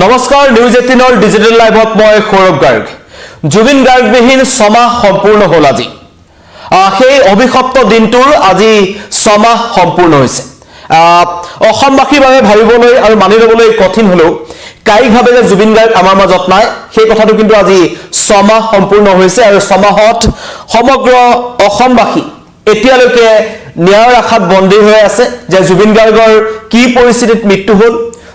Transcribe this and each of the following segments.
নমস্কাৰ news 18 digital লাইভত মই সৌৰভ গাৰ্গ জুবিন গাৰ্গবিহীন ছমাহ সম্পূৰ্ণ হ'ল আজি সেই অভিশপ্ত দিনটোৰ আজি ছমাহ সম্পূৰ্ণ হৈছে অসমবাসীৰ বাবে ভাবিবলৈ আৰু মানি ল'বলৈ কঠিন হলেও কাইকভাৱে যে জুবিন গাৰ্গ আমাৰ মাজত নাই সেই কথাটো কিন্তু আজি ছমাহ সম্পূৰ্ণ হৈছে আৰু ছমাহত সমগ্ৰ অসমবাসী এতিয়ালৈকে ন্যায়ৰ আশাত বন্দী হৈ আছে যে জুবিন গাৰ্গৰ কি পৰিস্থিতিত মৃত্যু হ'ল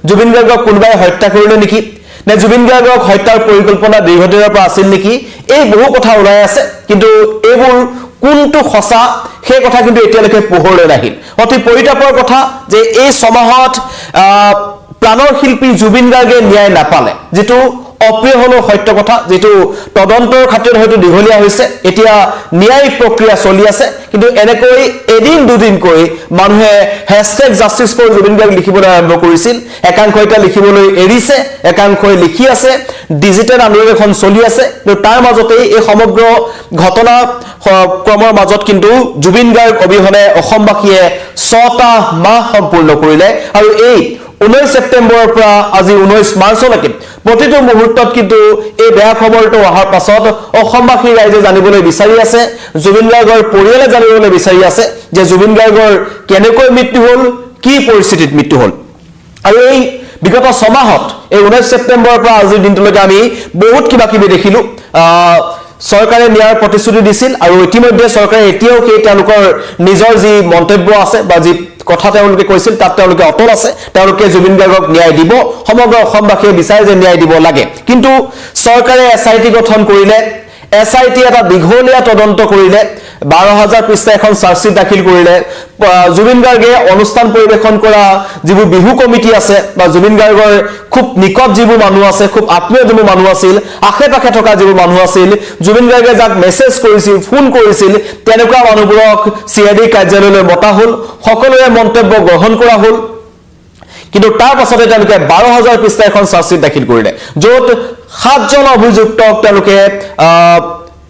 জুবিন গাৰ্গক কোনোবাই হত্যা কৰিলে নেকি নে জুবিন গাৰ্গক হত্যাৰ পৰিকল্পনা দীৰ্ঘদিনৰ পৰা আছিল নেকি এই বহু কথা ওলাই আছে কিন্তু এইবোৰ কোনটো সঁচা সেই কথা কিন্তু এতিয়ালৈকে পোহৰলৈ নাহিল অতি পৰিতাপৰ কথা যে এই ছমাহত প্ৰাণৰ শিল্পী জুবিন গাৰ্গে ন্যায় নাপালে যেটো অপ্ৰিয় হলো সত্য কথা যেটো তদন্তৰ খাতিৰত হয়তো দীঘলীয়া হৈছে এতিয়া ন্যায়িক প্ৰক্ৰিয়া চলি আছে কিন্তু এনেকৈ এদিন দুদিন কৈ মানুহে #justice4jubin garg লিখিবলৈ আৰম্ভ কৰিছিল একাংশই এটা লিখিবলৈ এৰিছে একাংশই লিখি আছে ডিজিটেল আন্দোলন এখন চলি আছে কিন্তু তাৰ মাজতে এই সমগ্ৰ ঘটনা ক্ৰমৰ মাজত কিন্তু জুবিন গাৰ্গ অবিহনে অসমবাসীয়ে 6টা মাহ সম্পূৰ্ণ কৰিলে আৰু এই 19 সেপ্টেম্বৰৰ পৰা আজি 19 মাৰ্চলৈকে প্ৰতিটো মুহূৰ্তত কিন্তু এই বেয়া খবৰটো অহাৰ পাছত অসমবাসী ৰাইজে জানিবলৈ বিচাৰি আছে জুবিন গাৰ্গৰ পৰিয়ালে জানিবলৈ বিচাৰি আছে যে জুবিন গাৰ্গৰ কেনেকৈ মৃত্যু হ'ল কি পৰিস্থিতিত মৃত্যু হ'ল আৰু এই বিগত ছমাহত এই 19 সেপ্টেম্বৰৰ পৰা আজিৰ দিনটোলৈকে আমি বহুত কিবা কিবি দেখিলো সৰকাৰে ন্যায়ৰ প্ৰতিশ্ৰুতি দিছিল আৰু ইতিমধ্যে সৰকাৰে এতিয়াও সেই তেওঁলোকৰ নিজৰ যি মন্তব্য আছে বা যি কথা তেওঁলোকে কৈছিল তাত তেওঁলোকে অটল আছে তেওঁলোকে জুবিন গাৰ্গক ন্যায় দিব সমগ্ৰ অসমবাসীয়ে বিচাৰে যে ন্যায় দিব লাগে কিন্তু সৰকাৰে এসআইটি গঠন কৰিলে এসআইটি এটা দীঘলীয়া তদন্ত কৰিলে 12000 পৃষ্ঠা এখন চাৰ্জশিট দাখিল কৰিলে জুবিন গাৰ্গে অনুষ্ঠান পৰিবেশন কৰা যিবোৰ বিহু কমিটি আছে বা জুবিন গাৰ্গৰ খুব নিকট যিবোৰ মানুহ আছে খুব আত্মীয় যিবোৰ মানুহ আছিল আশে-পাশে থকা যিবোৰ মানুহ আছিল জুবিন গাৰ্গে যাক মেছেজ কৰিছিল ফোন কৰিছিল তেনেকুৱা মানুহবোৰক সিআইডি কাৰ্যালয়লৈ মতা হ'ল সকলোৰে মন্তব্য গ্ৰহণ কৰা হ'ল কিন্তু তাৰ পাছতে তেওঁলোকে 12000 পৃষ্ঠা এখন চাৰ্জশিট দাখিল কৰিলে য'ত 7 জন অভিযুক্তক তেওঁলোকে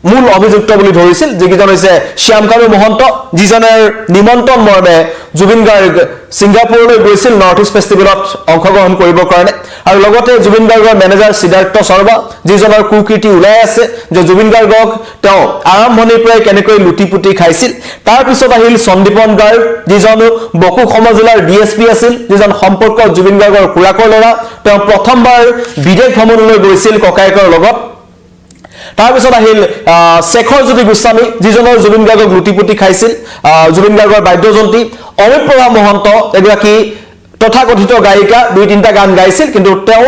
মূল অভিযুক্ত বুলি ধৰিছিল যিজন হৈছে শ্যামকানু মহন্ত যিজনৰ নিমন্ত্ৰণ মৰ্মে জুবিন গাৰ্গ সিংগাপুৰলৈ গৈছিল নৰ্থ ইষ্ট ফেষ্টিভেলত অংশগ্ৰহণ কৰিবৰ কাৰণে আৰু লগতে জুবিন গাৰ্গৰ মেনেজাৰ সিদ্ধাৰ্থ শৰ্মা যিজনৰ কুকীৰ্তি ওলাই আছে যে জুবিন গাৰ্গক তেওঁ আৰম্ভণিৰ পৰাই কেনেকৈ লুটিপুটি খাইছিল তাৰ পিছত আহিল সন্দীপন গাৰ্গ যিজন বকু সমাজিলাৰ ডিএসপি আছিল যিজন সম্পৰ্ক জুবিন গাৰ্গৰ খুৰাকৰ ল'ৰা তেওঁ প্ৰথমবাৰ বিদেশ ভ্ৰমণলৈ গৈছিল ককায়েকৰ লগত তাৰ পিছত আহিল শেখৰ জ্যোতি গোস্বামী যিজনৰ জুবিন গাৰ্গক লুটিপুটি খাইছিল জুবিন গাৰ্গৰ বাদ্যযন্ত্ৰী অনুপ্ৰভা মহন্ত এগৰাকী তথাকথিত গায়িকা 2-3টা গান গাইছিল কিন্তু তেওঁ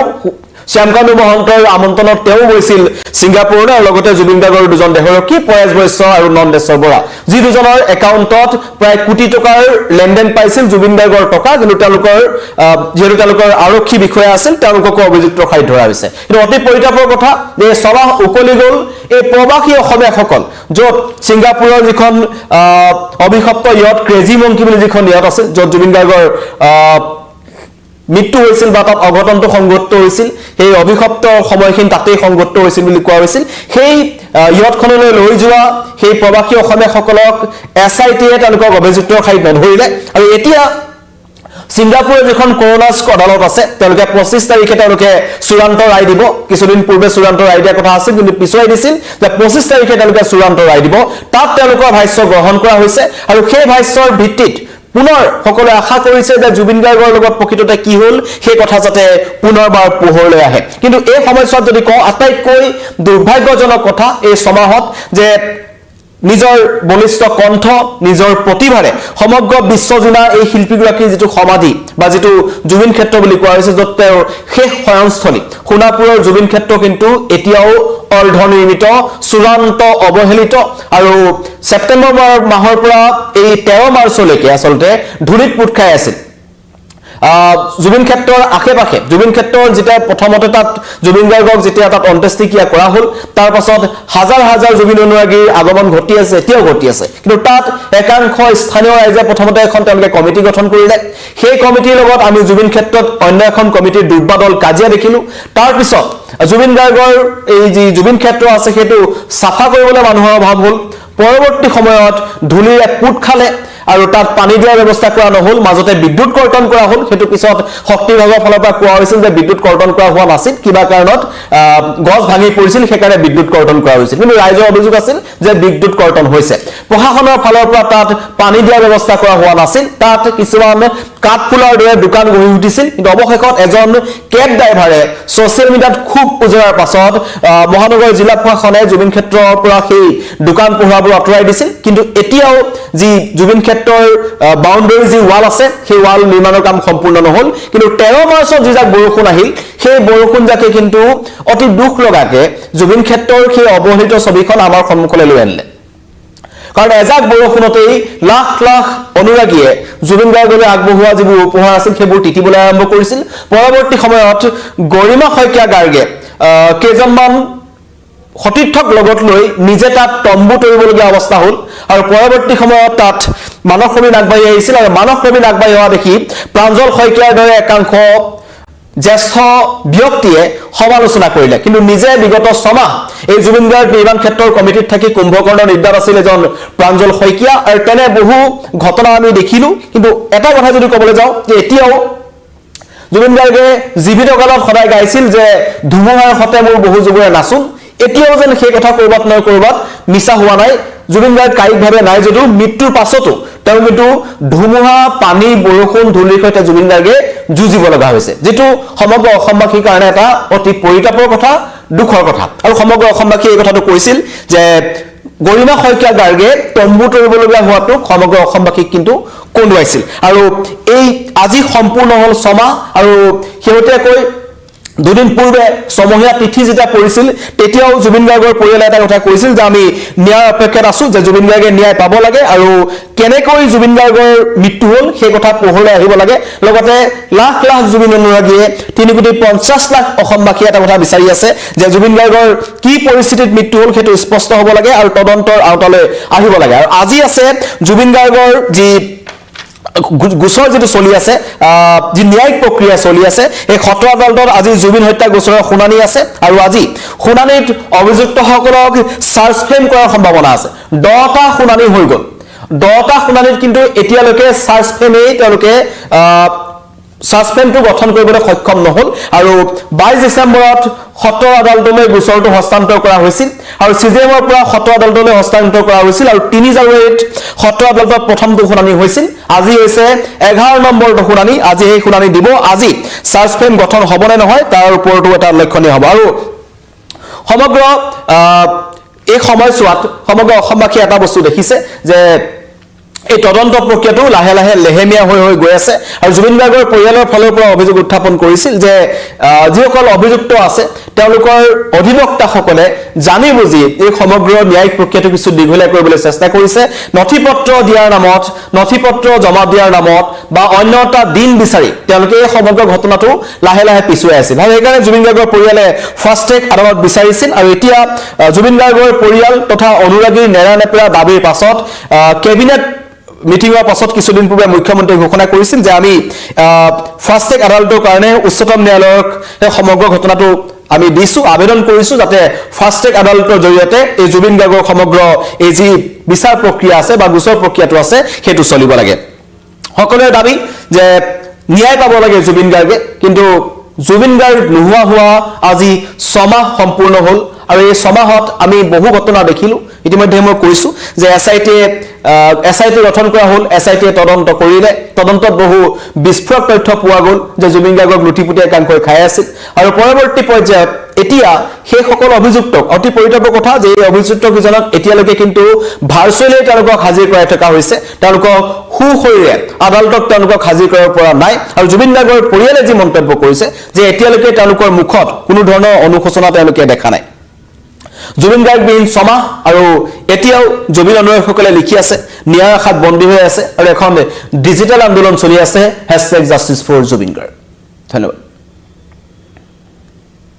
শ্যামকানু মহন্তৰ আমন্ত্ৰণত তেওঁ গৈছিল সিংগাপুৰলৈ আৰু লগতে জুবিন গাৰ্গৰ দুজন দেহৰক্ষী পৰেশ বৈশ্য আৰু নন্দেশ্বৰ বৰা যি দুজনৰ একাউণ্টত প্ৰায় কোটি টকাৰ লেনদেন পাইছিল জুবিন গাৰ্গৰ টকা কিন্তু তেওঁলোকৰ আৰক্ষী বিষয়া আছিল তেওঁলোকক অভিযুক্ত খাই ধৰা হৈছে কিন্তু অতি পৰিতাপৰ কথা যে ছমাহ উকলি গ'ল এই প্ৰবাসী অসমীয়াসকল য'ত সিংগাপুৰৰ যিখন অভিশপ্ত ইয়ত ক্ৰেজি মংকি বুলি যিখন ইয়ত আছিল য'ত জুবিন গাৰ্গৰ মৃত্যু হৈছিল বা তাত অঘটনটো সংঘটিত হৈছিল সেই অভিশপ্ত সময়খিনি তাতেই সংঘটিত হৈছিল বুলি কোৱা হৈছিল সেই ইয়তখনলৈ লৈ যোৱা সেই প্ৰবাসী অসমীয়াসকলক এসআইটিয়ে তেওঁলোকক অভিযুক্ত খাই নধৰিলে আৰু এতিয়া সিংগাপুৰৰ যিখন কৰোনাছ আদালত আছে তেওঁলোকে 25 তাৰিখে তেওঁলোকে চূড়ান্ত ৰায় দিব কিছুদিন পূৰ্বে চূড়ান্ত ৰায় দিয়াৰ কথা আছিল কিন্তু পিছুৱাই দিছিল যে 25 তাৰিখে তেওঁলোকে চূড়ান্ত ৰায় দিব তাত তেওঁলোকৰ ভাষ্য গ্ৰহণ কৰা হৈছে আৰু সেই ভাষ্যৰ ভিত্তিত পুনৰ সকলোৱে আশা কৰিছে যে জুবিন গাৰ্গৰ লগত প্ৰকৃততে কি হ'ল সেই কথা যাতে পুনৰবাৰ পোহৰলৈ আহে কিন্তু এই সময়ছোৱাত যদি কওঁ আটাইতকৈ দুৰ্ভাগ্যজনক কথা এই ছমাহত যে নিজৰ বলিষ্ঠ কণ্ঠ নিজৰ প্ৰতিভাৰে সমগ্ৰ বিশ্বজুৰা এই শিল্পীগৰাকীৰ যিটো সমাধি বা যিটো জুবিন ক্ষেত্ৰ বুলি কোৱা হৈছে য'ত তেওঁৰ শেষ শয়নস্থলী সোণাপুৰৰ জুবিন ক্ষেত্ৰ কিন্তু এতিয়াও অৰ্ধনিৰ্মিত চূড়ান্ত অৱহেলিত আৰু সেপ্টেম্বৰ মাহৰ পৰা এই 13 মাৰ্চলৈকে আচলতে ধূলিত পুত খাই আছিল জুবিন ক্ষেত্ৰৰ আশে-পাশে জুবিন ক্ষেত্ৰৰ যেতিয়া প্ৰথমতে তাত জুবিন গাৰ্গক যেতিয়া তাত অন্ত্যেষ্টিক্ৰিয়া কৰা হ'ল তাৰ পাছত হাজাৰ হাজাৰ জুবিন অনুৰাগীৰ আগমন ঘটি আছে এতিয়াও ঘটি আছে কিন্তু তাত একাংশ স্থানীয় ৰাইজে প্ৰথমতে এখন তেওঁলোকে কমিটি গঠন কৰিলে সেই কমিটিৰ লগত আমি জুবিন ক্ষেত্ৰত অন্য এখন কমিটিৰ দুৰ্বাদল কাজিয়া দেখিলো তাৰ পিছত জুবিন গাৰ্গৰ এই যি জুবিন ক্ষেত্ৰ আছে সেইটো সাফা কৰিবলৈ মানুহৰ অভাৱ হ'ল পৰৱৰ্তী সময়ত ধুলিৰ এক পুট খালে আৰু তাত পানী দিয়াৰ ব্যৱস্থা কৰা নহল মাজতে বিদ্যুৎ কৰ্তন কৰা হ'ল সেইটো পিছত শক্তি বিভাগৰ ফালৰ পৰা কোৱা হৈছিল যে বিদ্যুৎ কৰ্তন কৰা হোৱা নাছিল কিবা কাৰণত গছ ভাঙি পৰিছিল সেইকাৰণে বিদ্যুৎ কৰ্তন কৰা হৈছিল কিন্তু ৰাইজৰ অভিযোগ আছিল যে বিদ্যুৎ কৰ্তন হৈছে প্ৰশাসনৰ ফালৰ পৰা তাত পানী দিয়াৰ ব্যৱস্থা কৰা হোৱা নাছিল তাত কিছুমান কাঠফুলাৰ দৰে দোকান গঢ়ি উঠিছিল কিন্তু অৱশেষত এজন কেব ড্ৰাইভাৰে ছ'চিয়েল মিডিয়াত খুব উজৰাৰ পাছত মহানগৰ জিলা প্ৰশাসনে জুবিন ক্ষেত্ৰৰ পৰা সেই দোকান পোহাৰবোৰ আঁতৰাই দিছিল কিন্তু এতিয়াও যি জুবিন ক্ষেত্ৰৰ বাউণ্ডাৰী যি ৱাল আছে সেই ৱাল নিৰ্মাণৰ কাম সম্পূৰ্ণ নহল কিন্তু 13 মাৰ্চত যিজাক বৰষুণ আহিল সেই বৰষুণ যাকে কিন্তু অতি দুখ লগাকে জুবিন ক্ষেত্ৰৰ সেই অৱহেলিত ছবিখন আমাৰ সন্মুখলৈ লৈ আনিলে কাৰণ এজাক বৰষুণতেই লাখ লাখ অনুৰাগীয়ে জুবিন গাৰ্গলৈ আগবঢ়োৱা যিবোৰ উপহাৰ আছিল সেইবোৰ তিতিবলৈ আৰম্ভ কৰিছিল পৰৱৰ্তী সময়ত গৰিমা শইকীয়া গাৰ্গে কেইজনমান সতীৰ্থক লগত লৈ নিজে তাত তম্বু তৰিবলগীয়া অৱস্থা হ'ল আৰু পৰৱৰ্তী সময়ত তাত মানস ৰবীন আগবাঢ়ি আহিছিল আৰু মানস ৰবীন আগবাঢ়ি অহা দেখি প্ৰাঞ্জল শইকীয়াৰ দৰে একাংশ জ্যেষ্ঠ ব্যক্তিয়ে সমালোচনা কৰিলে কিন্তু নিজে বিগত 6 মাহ এই জুবিন গাৰ্গ নিৰ্মাণ ক্ষেত্ৰৰ কমিটিত থাকি কুম্ভকৰ্ণৰ নিৰ্দাত আছিল এজন প্ৰাঞ্জল শইকীয়া আৰু তেনে বহু ঘটনা আমি দেখিলো কিন্তু এটা কথা যদি ক'বলৈ যাওঁ যে এতিয়াও জুবিন গাৰ্গে জীৱিত কালত সদায় গাইছিল যে ধুমুহাৰ সতে মোৰ বহু যুগৰে নাচোন এতিয়াও যেন সেই কথা কৰবাত নহয় কৰবাত মিছা হোৱা নাই জুবিন গাৰ্গ কায়িকভাৱে নাই যদিও মৃত্যুৰ পাছতো তেওঁ কিন্তু ধুমুহা পানী বৰষুণ ধূলিৰ সৈতে জুবিন গাৰ্গে যুঁজিব লগা হৈছে যেটো সমগ্ৰ অসমবাসীৰ কাৰণে এটা অতি পৰিতাপৰ কথা দুখৰ কথা আৰু সমগ্ৰ অসমবাসী এই কথাটো কৈছিল যে গৰিমা শইকীয়া গাৰ্গে তম্বু তৰিবলগীয়া হোৱাটো সমগ্ৰ অসমবাসীক কিন্তু কন্দুৱাইছিল আৰু এই আজি সম্পূৰ্ণ হ'ল 6 মাহ আৰু শেহতীয়াকৈ দুদিন পূৰ্বে সমহীয়া তিথি যেতিয়া পৰিছিল তেতিয়াও জুবিন গাৰ্গৰ পৰিয়ালে এটা কথা কৈছিল যে আমি ন্যায় অপেক্ষাত আছো যে জুবিন গাৰ্গে ন্যায় পাব লাগে আৰু কেনেকৈ জুবিন গাৰ্গৰ মৃত্যু হ'ল সেই কথা পোহৰলৈ আহিব লাগে লগতে লাখ লাখ জুবিন অনুৰাগীয়ে 3,50,00,000 অসমবাসী এটা কথা বিচাৰি আছে যে জুবিন গাৰ্গৰ কি পৰিস্থিতিত মৃত্যু হ'ল সেইটো স্পষ্ট হ'ব লাগে আৰু তদন্তৰ আওতালৈ আহিব লাগে আৰু আজি আছে জুবিন গাৰ্গৰ যি গোচৰ যেটো চলি আছে যি ন্যায়িক প্ৰক্ৰিয়া চলি আছে এই খটৰ আদালতত আজি জুবিন হত্যা গোচৰৰ শুনানি আছে আৰু আজি শুনানিত অভিযুক্তসকলক চাৰ্জ ফ্ৰেম কৰাৰ সম্ভাৱনা আছে 10টা শুনানি হৈ গ'ল 10টা শুনানিত কিন্তু এতিয়ালৈকে চাৰ্জ ফ্ৰেমেই তেওঁলোকে সাসপেন্ডটো গঠন কৰিবলৈ সক্ষম নহল আৰু 22 ডিসেম্বৰত খটৰ আদালতলৈ গোচৰটো হস্তান্তৰ কৰা হৈছিল আৰু সিজেমৰ পৰা খটৰ আদালতলৈ হস্তান্তৰ কৰা হৈছিল আৰু 3 জানুৱাৰীত খটৰ আদালতত প্ৰথমটো শুনানি হৈছিল আজি হৈছে 11 নম্বৰটো শুনানি আজি এই শুনানি দিব আজি সাসপেন্ড গঠন হ'বনে নহয় তাৰ ওপৰতো এটা লক্ষণীয় হ'ব আৰু সমগ্ৰ এই সময়ছোৱাত সমগ্ৰ অসমবাসী এটা বস্তু দেখিছে যে এই তদন্ত প্ৰক্ৰিয়াটো লাহে লাহে লেহেমিয়া হৈ গৈ আছে আৰু জুবিন গাৰ্গৰ পৰিয়ালৰ ফালৰ পৰা অভিযোগ উত্থাপন কৰিছিল যে যিসকল অভিযুক্ত আছে তেওঁলোকৰ অধিবক্তাসকলে জানি বুজি এই সমগ্ৰ ন্যায়িক প্ৰক্ৰিয়াটো কিছু দীঘলীয়া কৰিবলৈ চেষ্টা কৰিছে নথিপত্ৰ দিয়াৰ নামত নথিপত্ৰ জমা দিয়াৰ নামত বা অন্য এটা দিন বিচাৰি তেওঁলোকে এই সমগ্ৰ ঘটনাটো লাহে লাহে পিছুৱাই আছিল আৰু সেইকাৰণে জুবিন গাৰ্গৰ পৰিয়ালে ফাষ্ট ট্ৰেক আদালত বিচাৰিছিল আৰু এতিয়া জুবিন গাৰ্গৰ পৰিয়াল তথা অনুৰাগীৰ নেৰানেপেৰা দাবীৰ পাছত কেবিনেট মিটিংৰ পাছত কিছুদিন পূৰ্বে মুখ্যমন্ত্ৰী ঘোষণা কৰিছিল যে আমি ফাষ্ট ট্ৰেক আদালতৰ কাৰণে উচ্চতম ন্যায়ালয়ক সমগ্ৰ ঘটনাটো আমি দিছো আবেদন কৰিছো যাতে ফাষ্ট ট্ৰেক আদালতৰ জৰিয়তে এই জুবিন গাৰ্গৰ সমগ্ৰ এই যি বিচাৰ প্ৰক্ৰিয়া আছে বা গোচৰ প্ৰক্ৰিয়াটো আছে সেইটো চলিব লাগে সকলোৰে দাবী যে ন্যায় পাব লাগে জুবিন গাৰ্গে কিন্তু জুবিন গাৰ্গ নোহোৱা হোৱা আজি 6 মাহ সম্পূৰ্ণ হ'ল আৰু এই 6 মাহত আমি বহু ঘটনা দেখিলো ইতিমধ্যে মই কৈছো যে এসআইটি গঠন কৰা হ'ল এসআইটি তদন্ত কৰিলে তদন্তত বহু বিস্ফোৰক তথ্য পোৱা গ'ল যে জুবিন গাৰ্গক লুটিপুটিয়াই কাংকৈ খাই আছিল আৰু পৰৱৰ্তী পৰ্যায়ত এতিয়া সেই সকল অভিযুক্তক অতি পৰিতাপৰ কথা যে এই অভিযুক্ত কিজনক এতিয়ালৈকে কিন্তু ভাৰ্চুৱেলি তেওঁলোকক হাজিৰ কৰাই থকা হৈছে তেওঁলোকক সুখৰিৰে আদালতত তেওঁলোকক হাজিৰ কৰাৰ পৰা নাই আৰু জুবিন গাৰ্গৰ পৰিয়ালে যি মন্তব্য কৰিছে যে এতিয়ালৈকে তেওঁলোকৰ মুখত কোনো ধৰণৰ অনুশোচনা তেওঁলোকে দেখা নাই জুবিন গাৰ্গ বিহীন 6 মাহ আৰু এতিয়াও জুবিন অনুৰাগীসকলে লিখি আছে ন্যায় আশাত বন্দী হৈ আছে আৰু এখন ডিজিটেল আন্দোলন চলি আছে #justice for Jubin Garg ধন্যবাদ